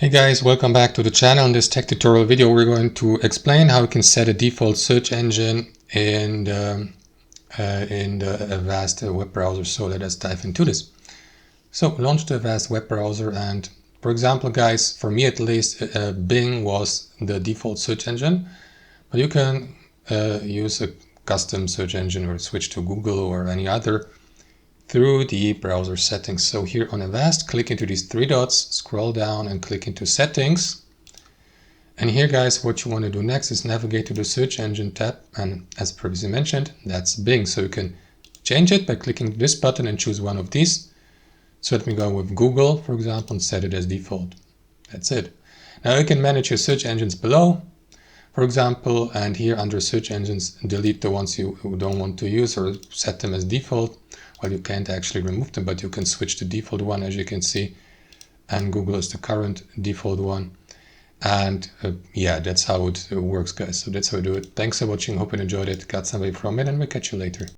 Hey guys, welcome back to the channel. In this tech tutorial video, we're going to explain how you can set a default search engine in the Avast web browser. So let us dive into this. So launch the Avast web browser, and for example, guys, for me at least, Bing was the default search engine, but you can use a custom search engine or switch to Google or any other through the browser settings. So here on Avast, click into these three dots, scroll down and click into settings. And here, guys, what you want to do next is navigate to the search engine tab. And as previously mentioned, that's Bing. So you can change it by clicking this button and choose one of these. So let me go with Google, for example, and set it as default. That's it. Now you can manage your search engines below, for example, and here under search engines, delete the ones you don't want to use or set them as default. Well, you can't actually remove them, but you can switch the default one, as you can see. And Google is the current default one. And yeah, that's how it works, guys. So that's how I do it. Thanks for watching. Hope you enjoyed it. Got some value from it, and we'll catch you later.